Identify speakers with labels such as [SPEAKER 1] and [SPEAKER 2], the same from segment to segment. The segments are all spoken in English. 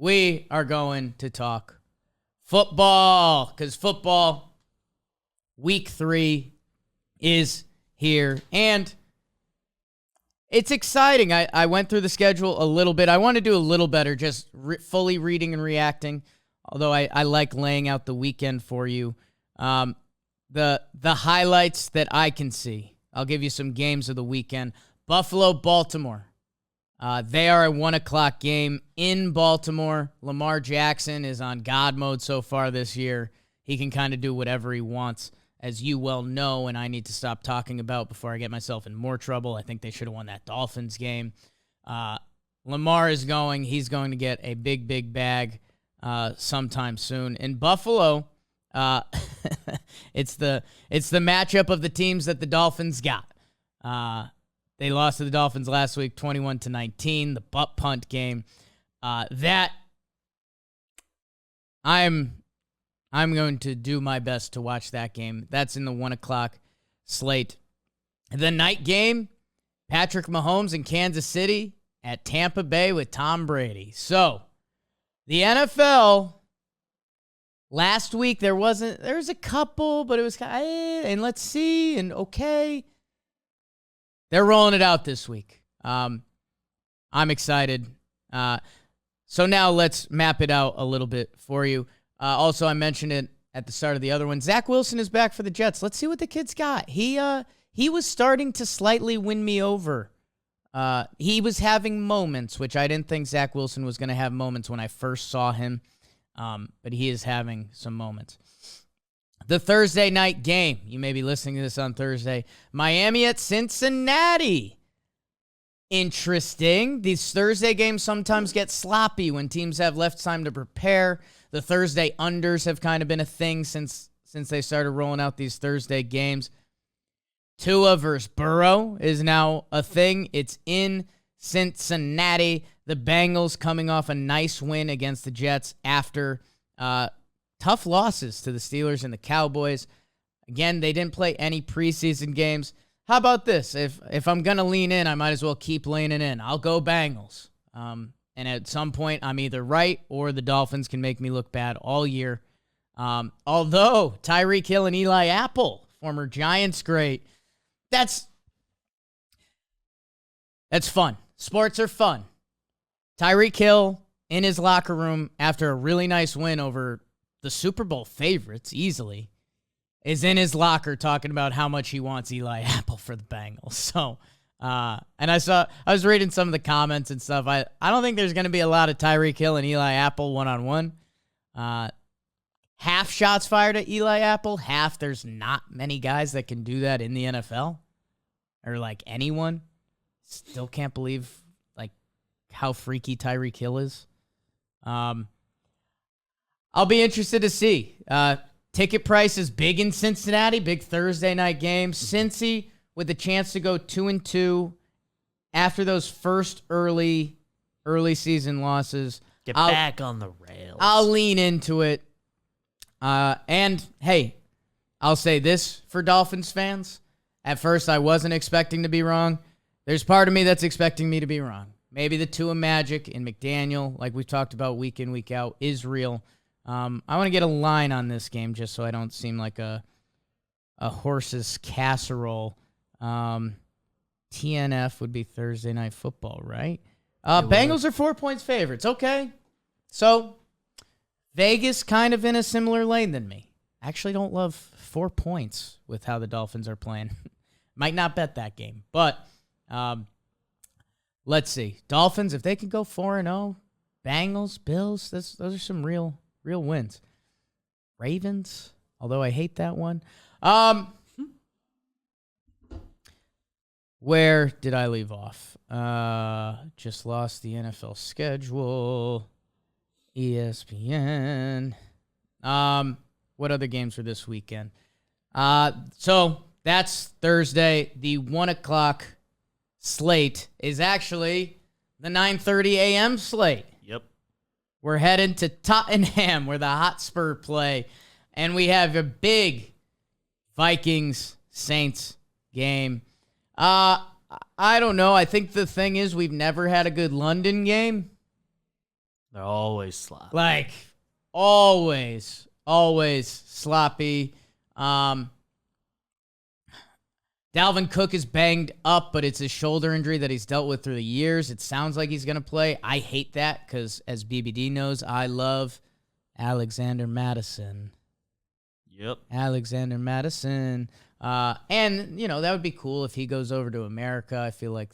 [SPEAKER 1] we are going to talk football because football week 3 is here and it's exciting. I went through the schedule a little bit. I want to do a little better just fully reading and reacting, although I like laying out the weekend for you. The highlights that I can see. I'll give you some games of the weekend. Buffalo, Baltimore. They are a 1 o'clock game in Baltimore. Lamar Jackson is on God mode so far this year. He can kind of do whatever he wants, as you well know, and I need to stop talking about before I get myself in more trouble. I think they should have won that Dolphins game. Lamar is going. He's going to get a big, big bag sometime soon. In Buffalo, it's the matchup of the teams that the Dolphins got. They lost to the Dolphins last week, 21-19, the butt punt game. That I'm going to do my best to watch that game. That's in the 1 o'clock slate. The night game, Patrick Mahomes in Kansas City at Tampa Bay with Tom Brady. So, the NFL, last week there was a couple, but it was kind of, and let's see, and okay. They're rolling it out this week. I'm excited. So now let's map it out a little bit for you. Also, I mentioned it at the start of the other one. Zach Wilson is back for the Jets. Let's see what the kid's got. He was starting to slightly win me over. He was having moments, which I didn't think Zach Wilson was going to have moments when I first saw him. But he is having some moments. The Thursday night game. You may be listening to this on Thursday. Miami at Cincinnati. Interesting. These Thursday games sometimes get sloppy when teams have left time to prepare. The Thursday unders have kind of been a thing since they started rolling out these Thursday games. Tua versus Burrow is now a thing. It's in Cincinnati. The Bengals coming off a nice win against the Jets after tough losses to the Steelers and the Cowboys. Again, they didn't play any preseason games. How about this? If I'm going to lean in, I might as well keep leaning in. I'll go Bengals. And at some point, I'm either right or the Dolphins can make me look bad all year. Although Tyreek Hill and Eli Apple, former Giants great, that's fun. Sports are fun. Tyreek Hill in his locker room after a really nice win over the Super Bowl favorites, easily, is in his locker talking about how much he wants Eli Apple for the Bengals. So, and I was reading some of the comments and stuff. I don't think there's going to be a lot of Tyreek Hill and Eli Apple one-on-one. Half shots fired at Eli Apple, half there's not many guys that can do that in the NFL, or like anyone. Still can't believe like how freaky Tyreek Hill is. I'll be interested to see. Ticket price is big in Cincinnati. Big Thursday night game. Cincy with a chance to go 2-2 after those first early season losses.
[SPEAKER 2] Get back on the rails.
[SPEAKER 1] I'll lean into it. And hey, I'll say this for Dolphins fans. At first, I wasn't expecting to be wrong. There's part of me that's expecting me to be wrong. Maybe the Tua magic in McDaniel, like we've talked about week in, week out, is real. I want to get a line on this game just so I don't seem like a horse's casserole. TNF would be Thursday Night Football, right? Bengals are 4 points favorites. Okay. So Vegas kind of in a similar lane than me. Actually don't love 4 points with how the Dolphins are playing. Might not bet that game, but let's see. Dolphins, if they can go 4-0, Bengals, Bills, those are some real wins. Ravens, although I hate that one. Where did I leave off? Just lost the NFL schedule. ESPN. What other games were this weekend? So that's Thursday. The 1 o'clock slate is actually the 9:30 a.m. slate.
[SPEAKER 2] Yep.
[SPEAKER 1] We're heading to Tottenham where the Hotspur play. And we have a big Vikings-Saints game. I don't know. I think the thing is we've never had a good London game.
[SPEAKER 2] They're always sloppy.
[SPEAKER 1] Like, always sloppy. Dalvin Cook is banged up, but it's his shoulder injury that he's dealt with through the years. It sounds like he's going to play. I hate that because, as BBD knows, I love Alexander Madison.
[SPEAKER 2] Yep.
[SPEAKER 1] Alexander Madison. And, that would be cool if he goes over to America. I feel like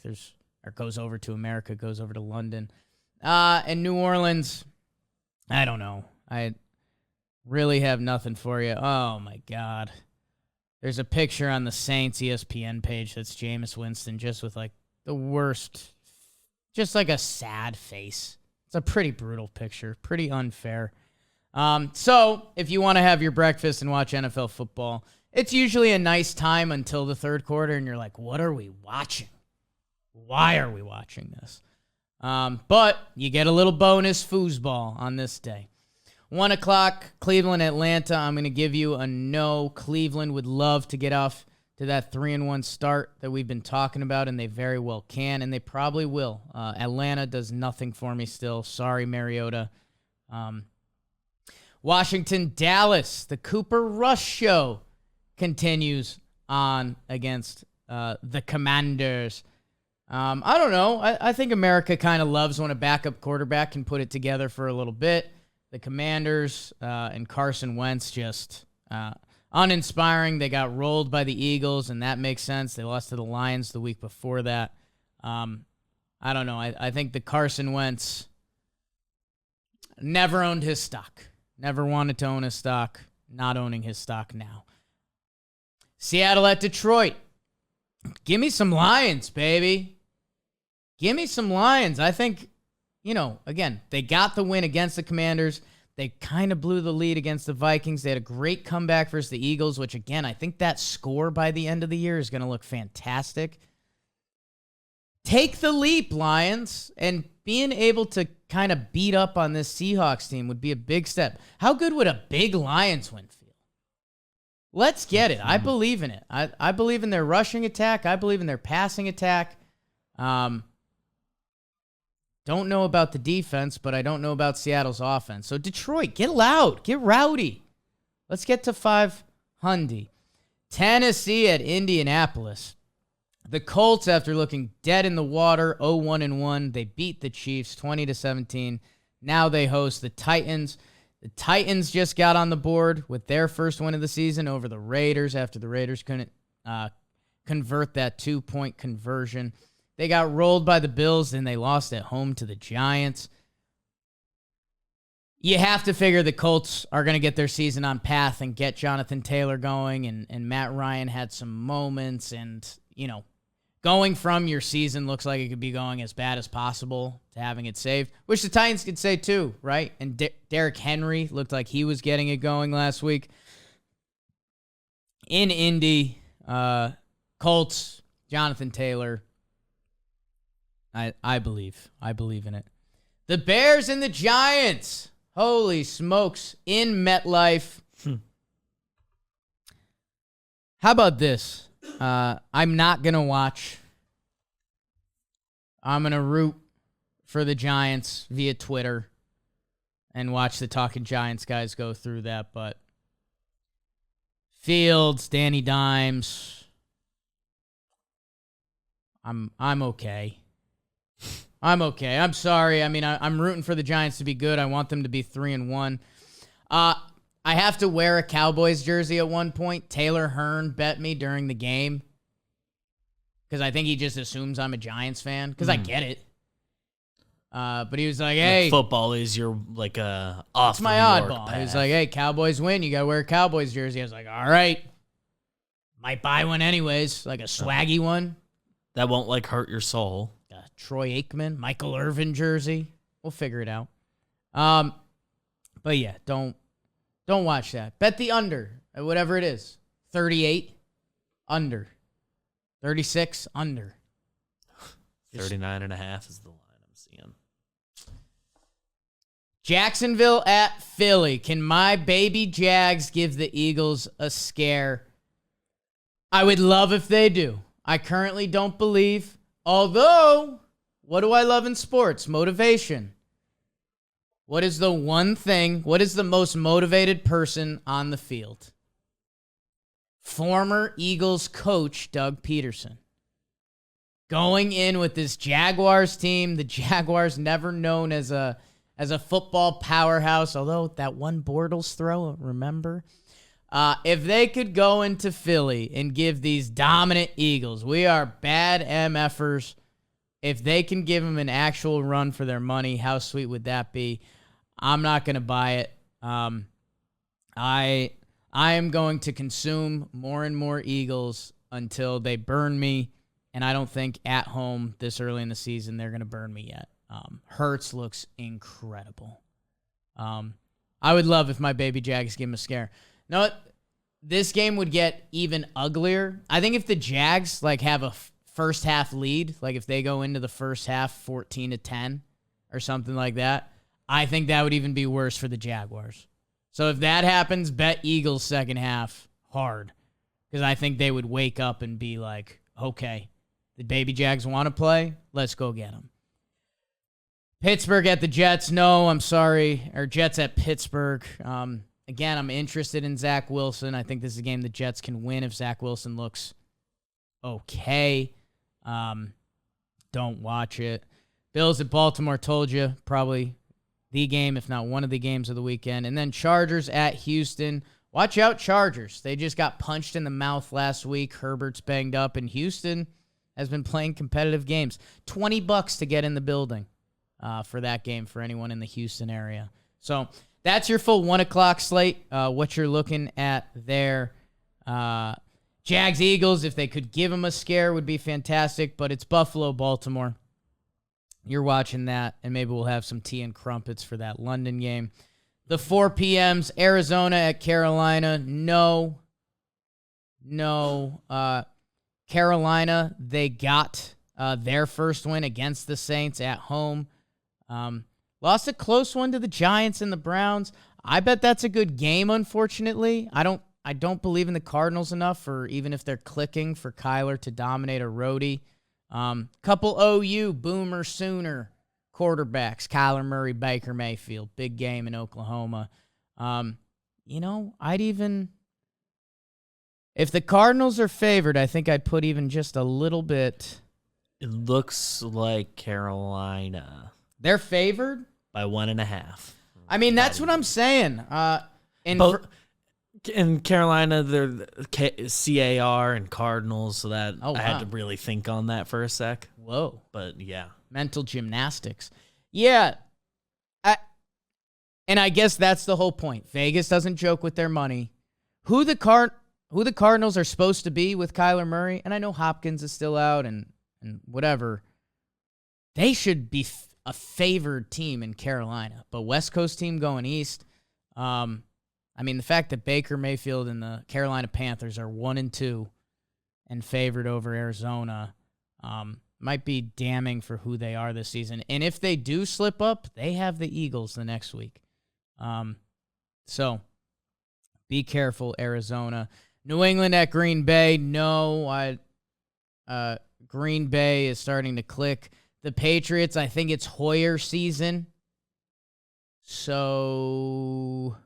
[SPEAKER 1] goes over to America, goes over to London. And New Orleans, I don't know. I really have nothing for you. Oh, my God. There's a picture on the Saints ESPN page that's Jameis Winston just with, like, the worst, just like a sad face. It's a pretty brutal picture, pretty unfair. So if you want to have your breakfast and watch NFL football, it's usually a nice time until the third quarter, and you're like, what are we watching? Why are we watching this? But you get a little bonus foosball on this day. 1 o'clock, Cleveland, Atlanta. I'm going to give you a no. Cleveland would love to get off to that 3-1 start that we've been talking about, and they very well can, and they probably will. Atlanta does nothing for me still. Sorry, Mariota. Washington, Dallas. The Cooper Rush show continues on against the Commanders. I don't know. I think America kind of loves when a backup quarterback can put it together for a little bit. The Commanders and Carson Wentz just uninspiring. They got rolled by the Eagles, and that makes sense. They lost to the Lions the week before that. I don't know. I think the Carson Wentz never owned his stock. Never wanted to own his stock. Not owning his stock now. Seattle at Detroit. Give me some Lions, baby. Give me some Lions. I think, again, they got the win against the Commanders. They kind of blew the lead against the Vikings. They had a great comeback versus the Eagles, which, again, I think that score by the end of the year is going to look fantastic. Take the leap, Lions, and being able to kind of beat up on this Seahawks team would be a big step. How good would a big Lions win feel? Let's get it. I believe in it. I believe in their rushing attack. I believe in their passing attack. Don't know about the defense, but I don't know about Seattle's offense. So Detroit, get loud. Get rowdy. Let's get to 500. Tennessee at Indianapolis. The Colts, after looking dead in the water, 0-1-1, they beat the Chiefs 20-17. Now they host the Titans. The Titans just got on the board with their first win of the season over the Raiders after the Raiders couldn't convert that 2-point conversion. They got rolled by the Bills, and they lost at home to the Giants. You have to figure the Colts are going to get their season on path and get Jonathan Taylor going, and Matt Ryan had some moments, and, going from your season looks like it could be going as bad as possible to having it saved, which the Titans could say too, right? And Derrick Henry looked like he was getting it going last week. In Indy, Colts, Jonathan Taylor, I believe in it. The Bears and the Giants. Holy smokes. In MetLife. How about this? I'm not going to watch. I'm going to root for the Giants via Twitter and watch the Talking Giants guys go through that. But Fields, Danny Dimes, I'm okay. I'm okay. I'm sorry. I mean, I'm rooting for the Giants to be good. I want them to be 3-1. I have to wear a Cowboys jersey at one point. Taylor Hearn bet me during the game because I think he just assumes I'm a Giants fan because I get it. But he was like, hey.
[SPEAKER 2] Football is your, off
[SPEAKER 1] it's my oddball. He was like, hey, Cowboys win. You got to wear a Cowboys jersey. I was like, all right. Might buy one anyways, like a swaggy one.
[SPEAKER 2] That won't, hurt your soul.
[SPEAKER 1] Troy Aikman, Michael Irvin jersey. We'll figure it out. But yeah, don't watch that. Bet the under at whatever it is. 38 under. 36 under.
[SPEAKER 2] 39.5 is the line I'm seeing.
[SPEAKER 1] Jacksonville at Philly. Can my baby Jags give the Eagles a scare? I would love if they do. I currently don't believe. Although, what do I love in sports? Motivation. What is the one thing, what is the most motivated person on the field? Former Eagles coach Doug Peterson. Going in with this Jaguars team, the Jaguars never known as a football powerhouse, although that one Bortles throw, remember? If they could go into Philly and give these dominant Eagles, we are bad MFers. If they can give them an actual run for their money, how sweet would that be? I'm not going to buy it. I am going to consume more and more Eagles until they burn me, and I don't think at home this early in the season they're going to burn me yet. Hurts looks incredible. I would love if my baby Jags give him a scare. No, this game would get even uglier. I think if the Jags have a first half lead, if they go into the first half 14-10 or something like that, I think that would even be worse for the Jaguars. So if that happens, bet Eagles second half hard, because I think they would wake up and be like, okay, the baby Jags want to play, let's go get them. Pittsburgh at the Jets, no, I'm sorry. Or Jets at Pittsburgh. Again, I'm interested in Zach Wilson. I think this is a game the Jets can win if Zach Wilson looks okay. Don't watch it. Bills at Baltimore, told you, probably the game, if not one of the games of the weekend. And then Chargers at Houston. Watch out, Chargers. They just got punched in the mouth last week. Herbert's banged up, and Houston has been playing competitive games. $20 to get in the building for that game for anyone in the Houston area. So that's your full 1 o'clock slate, what you're looking at there. Jags, Eagles, if they could give them a scare, would be fantastic, but it's Buffalo, Baltimore. You're watching that, and maybe we'll have some tea and crumpets for that London game. The 4 p.m.s, Arizona at Carolina. No. Carolina, they got their first win against the Saints at home. Lost a close one to the Giants and the Browns. I bet that's a good game, unfortunately. I don't believe in the Cardinals enough, for even if they're clicking, for Kyler to dominate a roadie. Couple OU Boomer Sooner quarterbacks, Kyler Murray, Baker Mayfield, big game in Oklahoma. If the Cardinals are favored, I think I'd put even just a little bit.
[SPEAKER 2] It looks like Carolina.
[SPEAKER 1] They're favored
[SPEAKER 2] by 1.5.
[SPEAKER 1] I mean, that's what I'm saying.
[SPEAKER 2] In Carolina, they're CAR and Cardinals, so that I had to really think on that for a sec.
[SPEAKER 1] Whoa.
[SPEAKER 2] But, yeah.
[SPEAKER 1] Mental gymnastics. Yeah. And I guess that's the whole point. Vegas doesn't joke with their money. Who the Cardinals are supposed to be with Kyler Murray, and I know Hopkins is still out and whatever, they should be a favored team in Carolina. But West Coast team going east, the fact that Baker Mayfield and the Carolina Panthers are 1-2 and favored over Arizona might be damning for who they are this season. And if they do slip up, they have the Eagles the next week. So be careful, Arizona. New England at Green Bay. No, Green Bay is starting to click. The Patriots, I think it's Hoyer season. So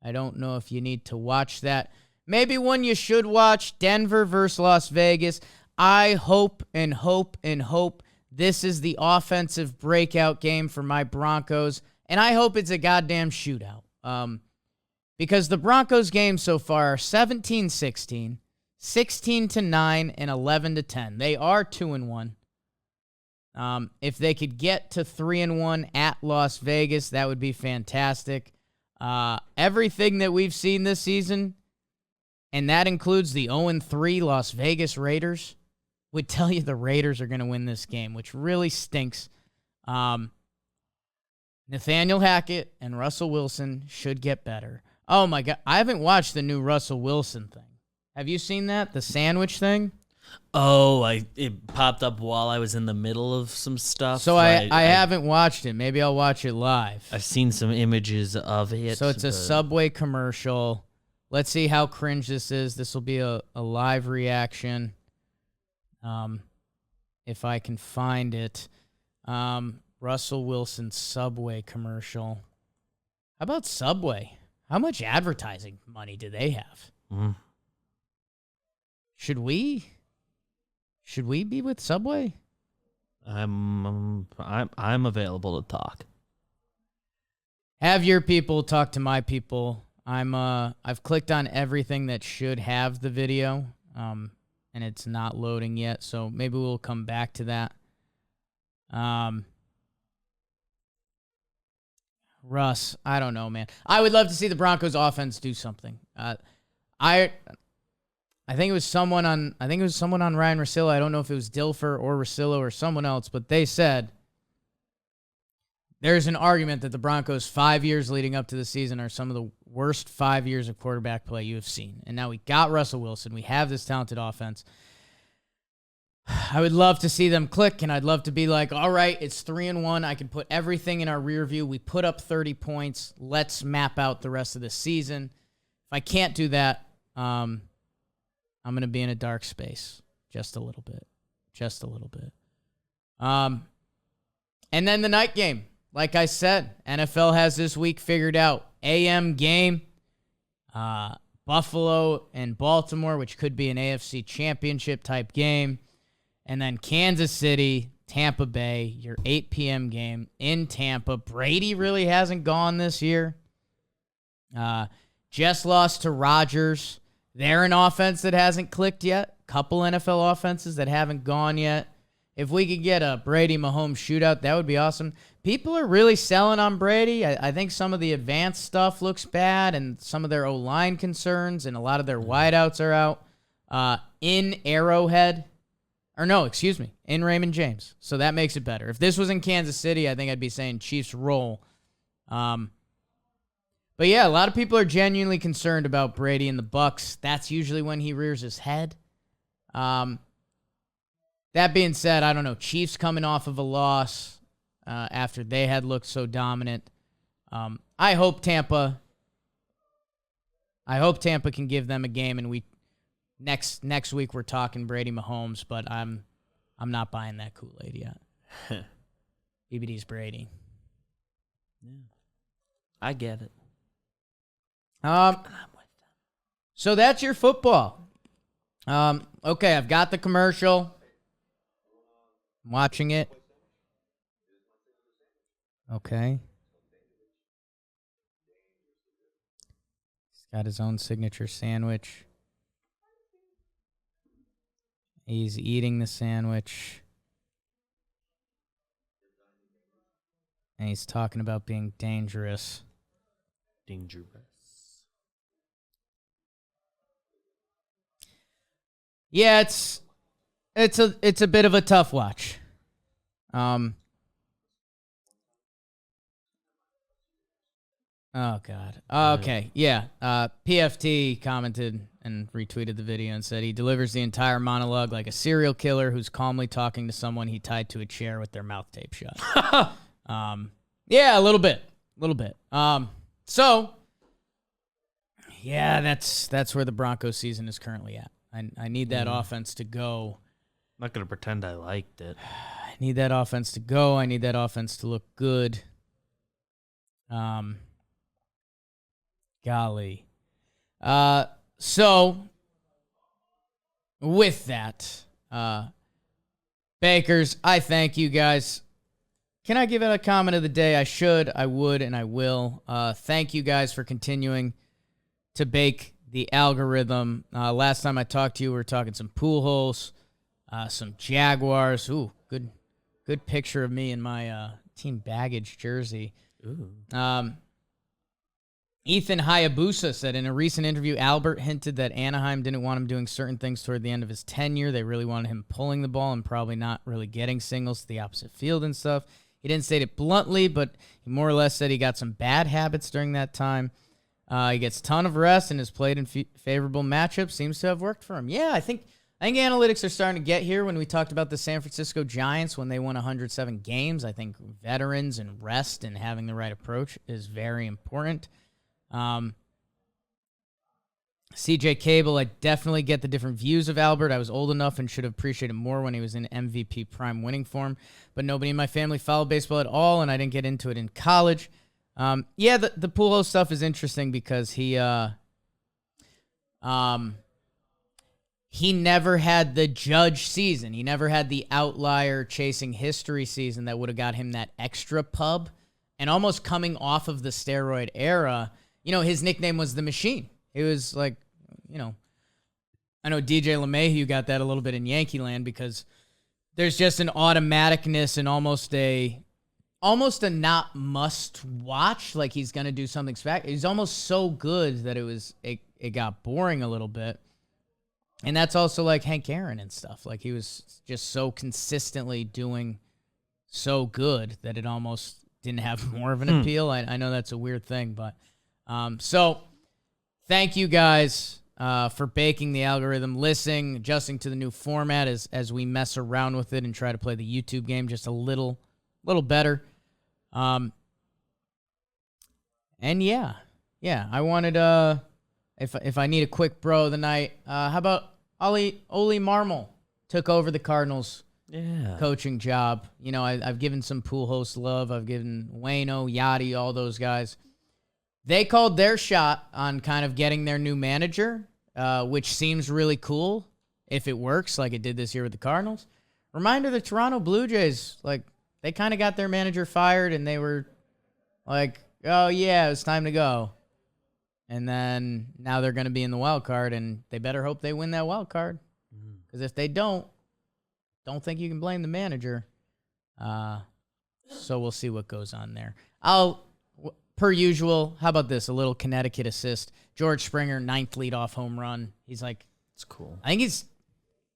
[SPEAKER 1] I don't know if you need to watch that. Maybe one you should watch, Denver versus Las Vegas. I hope and hope and hope this is the offensive breakout game for my Broncos, and I hope it's a goddamn shootout. Because the Broncos games so far are 17-16, 16-9, and 11-10. They are 2-1. If they could get to 3-1 at Las Vegas, that would be fantastic. Everything that we've seen this season, and that includes the 0-3 Las Vegas Raiders, would tell you the Raiders are going to win this game, which really stinks. Nathaniel Hackett and Russell Wilson should get better. Oh, my God. I haven't watched the new Russell Wilson thing. Have you seen that? The sandwich thing?
[SPEAKER 2] Oh, it popped up while I was in the middle of some stuff.
[SPEAKER 1] So I haven't watched it. Maybe I'll watch it live.
[SPEAKER 2] I've seen some images of it.
[SPEAKER 1] So it's a Subway commercial. Let's see how cringe this is. This will be a live reaction. If I can find it. Russell Wilson Subway commercial. How about Subway? How much advertising money do they have? Should we be with Subway?
[SPEAKER 2] I'm available to talk.
[SPEAKER 1] Have your people talk to my people. I've clicked on everything that should have the video, and it's not loading yet, so maybe we'll come back to that. Russ, I don't know, man. I would love to see the Broncos offense do something. I think it was someone on Ryan Russillo. I don't know if it was Dilfer or Russillo or someone else, but they said there's an argument that the Broncos' 5 years leading up to the season are some of the worst 5 years of quarterback play you have seen. And now we got Russell Wilson. We have this talented offense. I would love to see them click, and I'd love to be like, all right, it's 3-1. I can put everything in our rear view. We put up 30 points. Let's map out the rest of the season. If I can't do that, I'm going to be in a dark space just a little bit. Just a little bit. And then the night game. Like I said, NFL has this week figured out. AM game, Buffalo and Baltimore, which could be an AFC championship type game. And then Kansas City, Tampa Bay, your 8 p.m. game in Tampa. Brady really hasn't gone this year. Just lost to Rodgers. They're an offense that hasn't clicked yet. Couple NFL offenses that haven't gone yet. If we could get a Brady-Mahomes shootout, that would be awesome. People are really selling on Brady. I think some of the advanced stuff looks bad, and some of their O-line concerns, and a lot of their wideouts are out. In Arrowhead, in Raymond James. So that makes it better. If this was in Kansas City, I think I'd be saying Chiefs roll. But yeah, a lot of people are genuinely concerned about Brady and the Bucs. That's usually when he rears his head. That being said, I don't know. Chiefs coming off of a loss after they had looked so dominant. I hope Tampa can give them a game, and next week we're talking Brady Mahomes, but I'm not buying that Kool-Aid yet. BBD's Brady.
[SPEAKER 2] Yeah, I get it.
[SPEAKER 1] So that's your football. Okay, I've got the commercial. I'm watching it. Okay. He's got his own signature sandwich. He's eating the sandwich. And he's talking about being dangerous.
[SPEAKER 2] Dangerous.
[SPEAKER 1] Yeah, it's a bit of a tough watch. Oh God. Okay. Yeah. PFT commented and retweeted the video and said he delivers the entire monologue like a serial killer who's calmly talking to someone he tied to a chair with their mouth taped shut. Yeah, a little bit. So yeah, that's where the Broncos season is currently at. I need that offense to go.
[SPEAKER 2] I'm not going to pretend I liked it.
[SPEAKER 1] I need that offense to go. I need that offense to look good. Golly. So, with that, Bakers, I thank you guys. Can I give it a comment of the day? I should, I would, and I will. Thank you guys for continuing to bake the algorithm. Last time I talked to you, we were talking some pool holes, some Jaguars. Ooh, good picture of me in my team baggage jersey.
[SPEAKER 2] Ooh.
[SPEAKER 1] Ethan Hayabusa said in a recent interview, Albert hinted that Anaheim didn't want him doing certain things toward the end of his tenure. They really wanted him pulling the ball and probably not really getting singles to the opposite field and stuff. He didn't state it bluntly, but he more or less said he got some bad habits during that time. He gets a ton of rest and has played in favorable matchups. Seems to have worked for him. Yeah, I think analytics are starting to get here. When we talked about the San Francisco Giants when they won 107 games, I think veterans and rest and having the right approach is very important. CJ Cable, I definitely get the different views of Albert. I was old enough and should have appreciated more when he was in MVP prime winning form, but nobody in my family followed baseball at all, and I didn't get into it in college. Yeah, the Pujols stuff is interesting because he never had the Judge season. He never had the outlier chasing history season that would have got him that extra pub. And almost coming off of the steroid era, his nickname was the Machine. It was like, I know DJ LeMahieu got that a little bit in Yankee land because there's just an automaticness and almost a not must watch. Like he's going to do something spectacular. He's almost so good that it got boring a little bit. And that's also like Hank Aaron and stuff. Like he was just so consistently doing so good that it almost didn't have more of an appeal. I know that's a weird thing, but so thank you guys for baking the algorithm, listening, adjusting to the new format as we mess around with it and try to play the YouTube game just a little better. And yeah, I wanted if I need a quick bro of the night, how about Oli Marmol took over the Cardinals coaching job. I've given some pool host love. I've given Waino, Yachty, all those guys. They called their shot on kind of getting their new manager, which seems really cool if it works like it did this year with the Cardinals. Reminder, the Toronto Blue Jays, like, they kind of got their manager fired, and they were like, oh, yeah, it's time to go. And then now they're going to be in the wild card, and they better hope they win that wild card. Because if they don't think you can blame the manager. So we'll see what goes on there. Per usual, how about this? A little Connecticut assist. George Springer, 9th leadoff home run. He's like,
[SPEAKER 2] it's cool.
[SPEAKER 1] I think he's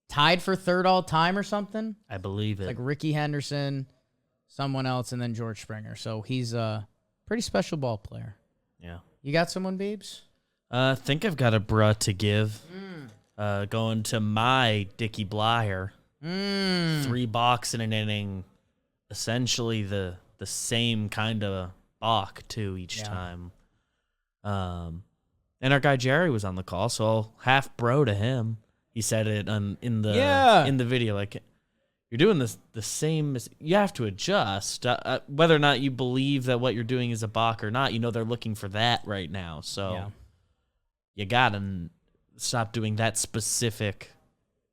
[SPEAKER 1] tied for 3rd all time or something.
[SPEAKER 2] I believe it.
[SPEAKER 1] Like Ricky Henderson, someone else, and then George Springer. So he's a pretty special ball player.
[SPEAKER 2] Yeah.
[SPEAKER 1] You got someone, Beebs?
[SPEAKER 2] I think I've got a bruh to give. Going to my Dickie Blyer. 3 balks in an inning. Essentially the same kind of balk, too, each time. And our guy Jerry was on the call, so I'll half bro to him. He said it in the video, like, you're doing the same. You have to adjust. Whether or not you believe that what you're doing is a balk or not, they're looking for that right now. So you got to stop doing that specific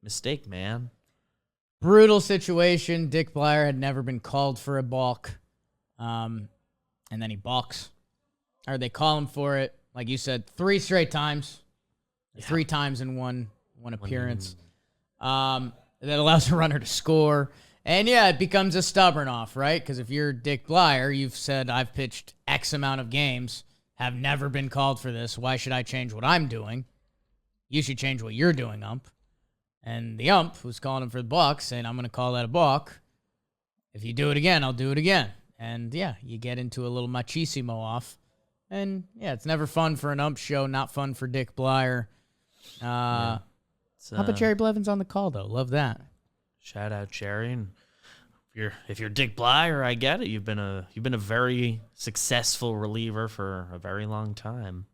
[SPEAKER 2] mistake, man.
[SPEAKER 1] Brutal situation. Dick Blyer had never been called for a balk. And then he balks. Or they call him for it. Like you said, 3 straight times. 3 times in one appearance. That allows a runner to score. And it becomes a stubborn off, right? Because if you're Dick Blyer, you've said, I've pitched X amount of games, have never been called for this. Why should I change what I'm doing? You should change what you're doing, ump. And the ump was calling him for the balk, saying, I'm going to call that a balk. If you do it again, I'll do it again. And, you get into a little machismo off. And, it's never fun for an ump show, not fun for Dick Blyer. How about Jerry Blevins on the call, though? Love that.
[SPEAKER 2] Shout out, Jerry. And if you're Dick Blyer, I get it. You've been a very successful reliever for a very long time.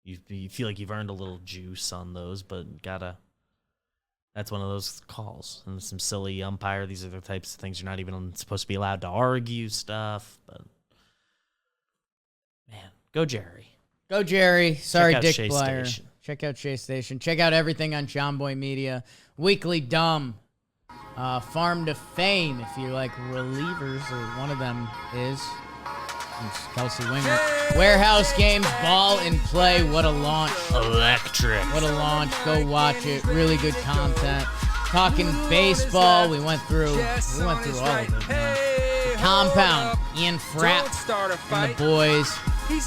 [SPEAKER 2] You feel like you've earned a little juice on those, but that's one of those calls. And some silly umpire. These are the types of things you're not even supposed to be allowed to argue stuff. But man, go Jerry.
[SPEAKER 1] Go Jerry. Sorry, Dick
[SPEAKER 2] Shea
[SPEAKER 1] Blyer.
[SPEAKER 2] Station.
[SPEAKER 1] Check out Shea Station. Check out everything on John Boy Media. Weekly Dumb. Farm to Fame, if you like relievers, or one of them is. It's Kelsey Winger. Warehouse Games, Ball in Play. What a launch.
[SPEAKER 2] Electric.
[SPEAKER 1] What a launch. Go watch it. Really good content. Talking baseball. We went through all of it, man. The Compound. Ian Frapp and the boys.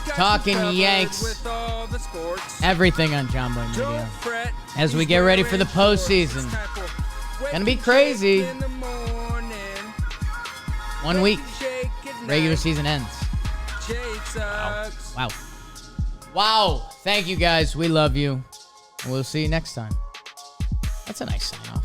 [SPEAKER 1] Talking Yanks. Everything on John Boy Media. As we get ready for the postseason. Gonna be crazy. 1 week. Regular season ends. Wow. Thank you guys. We love you. We'll see you next time. That's a nice sign off.